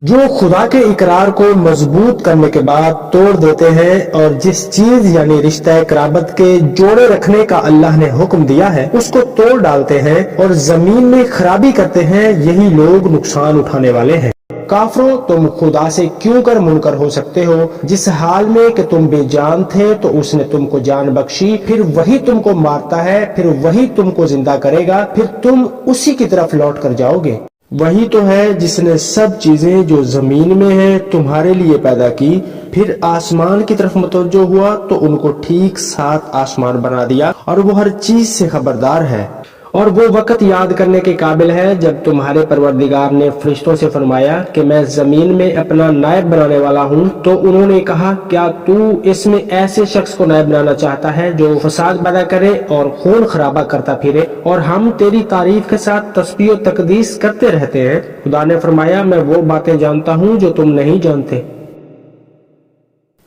جو خدا کے اقرار کو مضبوط کرنے کے بعد توڑ دیتے ہیں اور جس چیز یعنی رشتہ قرابت کے جوڑے رکھنے کا اللہ نے حکم دیا ہے اس کو توڑ ڈالتے ہیں اور زمین میں خرابی کرتے ہیں، یہی لوگ نقصان اٹھانے والے ہیں۔ کافروں، تم خدا سے کیوں کر منکر ہو سکتے ہو؟ جس حال میں کہ تم بے جان تھے تو اس نے تم کو جان بخشی، پھر وہی تم کو مارتا ہے، پھر وہی تم کو زندہ کرے گا، پھر تم اسی کی طرف لوٹ کر جاؤ گے۔ وہی تو ہے جس نے سب چیزیں جو زمین میں ہیں تمہارے لیے پیدا کی، پھر آسمان کی طرف متوجہ ہوا تو ان کو ٹھیک 7 آسمان بنا دیا، اور وہ ہر چیز سے خبردار ہے۔ اور وہ وقت یاد کرنے کے قابل ہے جب تمہارے پروردگار نے فرشتوں سے فرمایا کہ میں زمین میں اپنا نائب بنانے والا ہوں، تو انہوں نے کہا کیا تو اس میں ایسے شخص کو نائب بنانا چاہتا ہے جو فساد پیدا کرے اور خون خرابہ کرتا پھرے، اور ہم تیری تعریف کے ساتھ تسبیح و تقدیس کرتے رہتے ہیں۔ خدا نے فرمایا میں وہ باتیں جانتا ہوں جو تم نہیں جانتے۔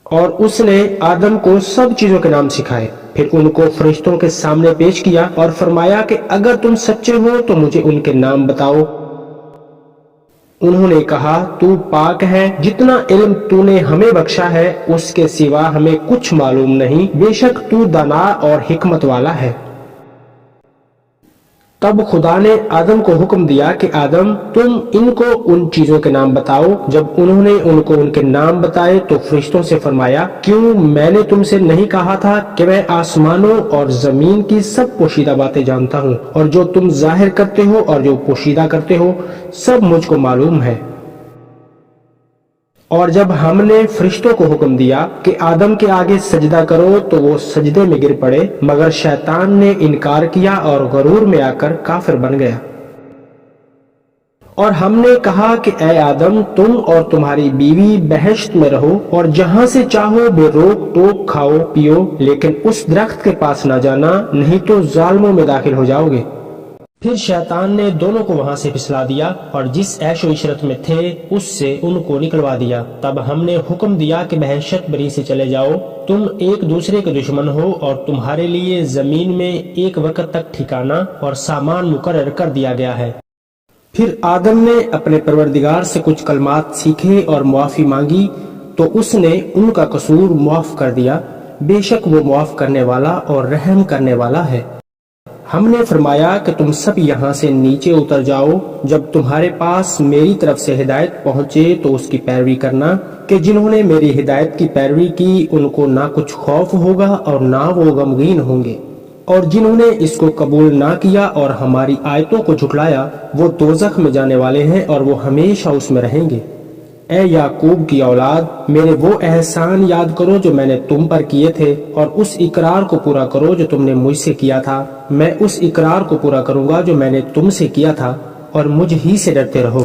اور اس نے آدم کو سب چیزوں کے نام سکھائے، پھر ان کو فرشتوں کے سامنے پیش کیا اور فرمایا کہ اگر تم سچے ہو تو مجھے ان کے نام بتاؤ۔ انہوں نے کہا تو پاک ہے، جتنا علم تو نے ہمیں بخشا ہے اس کے سوا ہمیں کچھ معلوم نہیں، بے شک تو دانا اور حکمت والا ہے۔ تب خدا نے آدم کو حکم دیا کہ آدم تم ان کو ان چیزوں کے نام بتاؤ۔ جب انہوں نے ان کو ان کے نام بتائے تو فرشتوں سے فرمایا کیوں میں نے تم سے نہیں کہا تھا کہ میں آسمانوں اور زمین کی سب پوشیدہ باتیں جانتا ہوں، اور جو تم ظاہر کرتے ہو اور جو پوشیدہ کرتے ہو سب مجھ کو معلوم ہے۔ اور جب ہم نے فرشتوں کو حکم دیا کہ آدم کے آگے سجدہ کرو تو وہ سجدے میں گر پڑے، مگر شیطان نے انکار کیا اور غرور میں آ کر کافر بن گیا۔ اور ہم نے کہا کہ اے آدم تم اور تمہاری بیوی بہشت میں رہو اور جہاں سے چاہو بے روک ٹوک کھاؤ پیو، لیکن اس درخت کے پاس نہ جانا، نہیں تو ظالموں میں داخل ہو جاؤ گے۔ پھر شیطان نے دونوں کو وہاں سے پھسلا دیا اور جس عیش و عشرت میں تھے اس سے ان کو نکلوا دیا۔ تب ہم نے حکم دیا کہ بہشت بری سے چلے جاؤ، تم ایک دوسرے کے دشمن ہو، اور تمہارے لیے زمین میں ایک وقت تک ٹھکانہ اور سامان مقرر کر دیا گیا ہے۔ پھر آدم نے اپنے پروردگار سے کچھ کلمات سیکھے اور معافی مانگی تو اس نے ان کا قصور معاف کر دیا، بے شک وہ معاف کرنے والا اور رحم کرنے والا ہے۔ ہم نے فرمایا کہ تم سب یہاں سے نیچے اتر جاؤ، جب تمہارے پاس میری طرف سے ہدایت پہنچے تو اس کی پیروی کرنا، کہ جنہوں نے میری ہدایت کی پیروی کی ان کو نہ کچھ خوف ہوگا اور نہ وہ غمگین ہوں گے، اور جنہوں نے اس کو قبول نہ کیا اور ہماری آیتوں کو جھٹلایا وہ دوزخ میں جانے والے ہیں اور وہ ہمیشہ اس میں رہیں گے۔ اے یعقوب کی اولاد، میرے وہ احسان یاد کرو جو میں نے تم پر کیے تھے، اور اس اقرار کو پورا کرو جو تم نے مجھ سے کیا تھا۔ میں اس اقرار کو پورا کروں گا جو میں نے تم سے کیا تھا، اور مجھ ہی سے ڈرتے رہو۔